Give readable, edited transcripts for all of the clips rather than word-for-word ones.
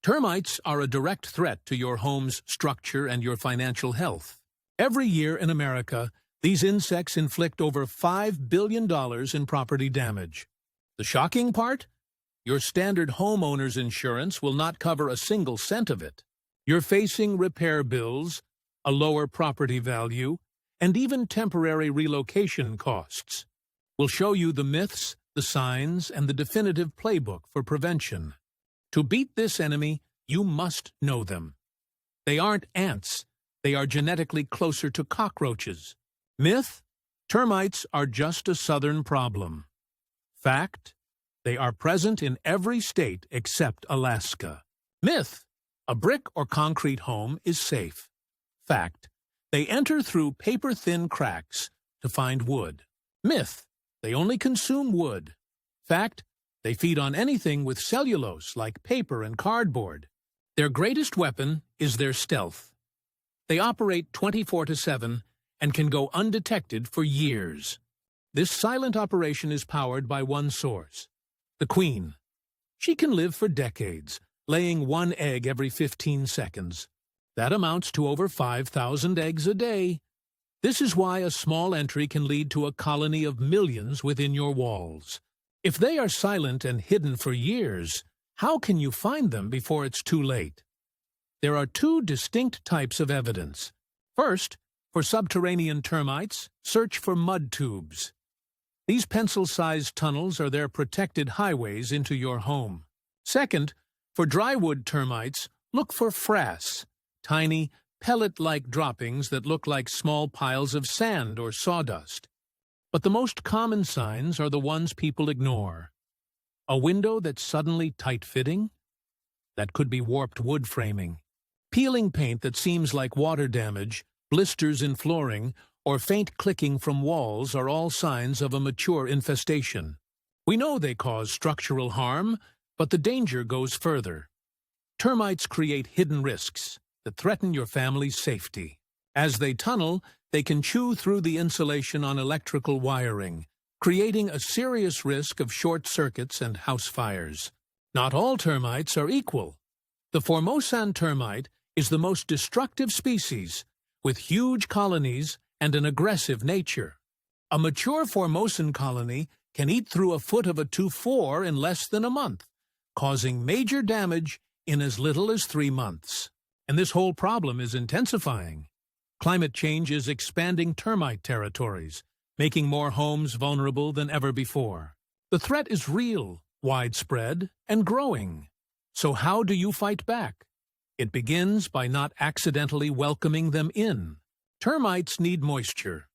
Termites are a direct threat to your home's structure and your financial health. Every year in America, these insects inflict over $5 billion in property damage. The shocking part? Your standard homeowner's insurance will not cover a single cent of it. You're facing repair bills, a lower property value, and even temporary relocation costs. We'll show you the myths, the signs, and the definitive playbook for prevention. To beat this enemy, you must know them. They aren't ants. They are genetically closer to cockroaches. Myth? Termites are just a southern problem. Fact? They are present in every state except Alaska. Myth? A brick or concrete home is safe. Fact? They enter through paper-thin cracks to find wood. Myth? They only consume wood. Fact? They feed on anything with cellulose like paper and cardboard. Their greatest weapon is their stealth. They operate 24/7 and can go undetected for years. This silent operation is powered by one source, the queen. She can live for decades, laying one egg every 15 seconds. That amounts to over 5,000 eggs a day. This is why a small entry can lead to a colony of millions within your walls. If they are silent and hidden for years, how can you find them before it's too late? There are two distinct types of evidence. First, for subterranean termites, search for mud tubes. These pencil-sized tunnels are their protected highways into your home. Second, for drywood termites, look for frass, tiny, pellet-like droppings that look like small piles of sand or sawdust. But the most common signs are the ones people ignore. A window that's suddenly tight-fitting? That could be warped wood framing. Peeling paint that seems like water damage, blisters in flooring, or faint clicking from walls are all signs of a mature infestation. We know they cause structural harm, but the danger goes further. Termites create hidden risks that threaten your family's safety. As they tunnel, they can chew through the insulation on electrical wiring, creating a serious risk of short circuits and house fires. Not all termites are equal. The Formosan termite is the most destructive species, with huge colonies and an aggressive nature. A mature Formosan colony can eat through a foot of a 2-4 in less than a month, causing major damage in as little as 3 months. And this whole problem is intensifying. Climate change is expanding termite territories, making more homes vulnerable than ever before. The threat is real, widespread, and growing. So how do you fight back? It begins by not accidentally welcoming them in. Termites need moisture.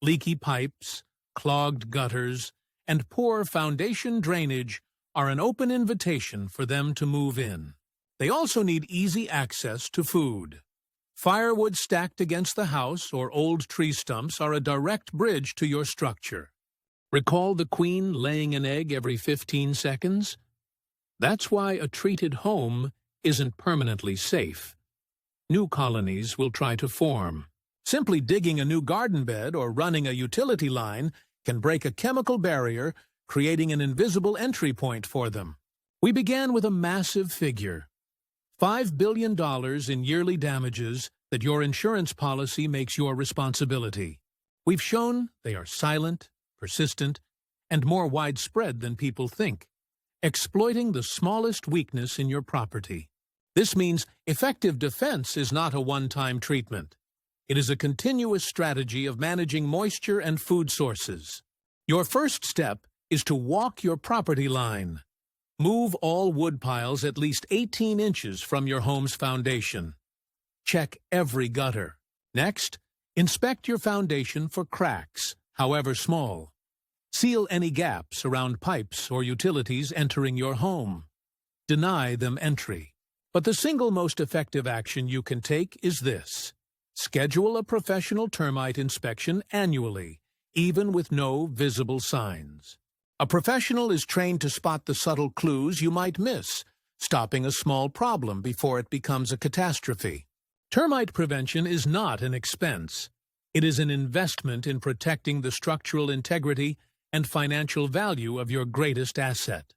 Leaky pipes, clogged gutters, and poor foundation drainage are an open invitation for them to move in. They also need easy access to food. Firewood stacked against the house or old tree stumps are a direct bridge to your structure. Recall the queen laying an egg every 15 seconds? That's why a treated home isn't permanently safe. New colonies will try to form. Simply digging a new garden bed or running a utility line can break a chemical barrier, creating an invisible entry point for them. We began with a massive figure. $5 billion in yearly damages that your insurance policy makes your responsibility. We've shown they are silent, persistent, and more widespread than people think, exploiting the smallest weakness in your property. This means effective defense is not a one-time treatment. It is a continuous strategy of managing moisture and food sources. Your first step is to walk your property line. Move all wood piles at least 18 inches from your home's foundation. Check every gutter. Next, inspect your foundation for cracks, however small. Seal any gaps around pipes or utilities entering your home. Deny them entry. But the single most effective action you can take is this. Schedule a professional termite inspection annually, even with no visible signs. A professional is trained to spot the subtle clues you might miss, stopping a small problem before it becomes a catastrophe. Termite prevention is not an expense. It is an investment in protecting the structural integrity and financial value of your greatest asset.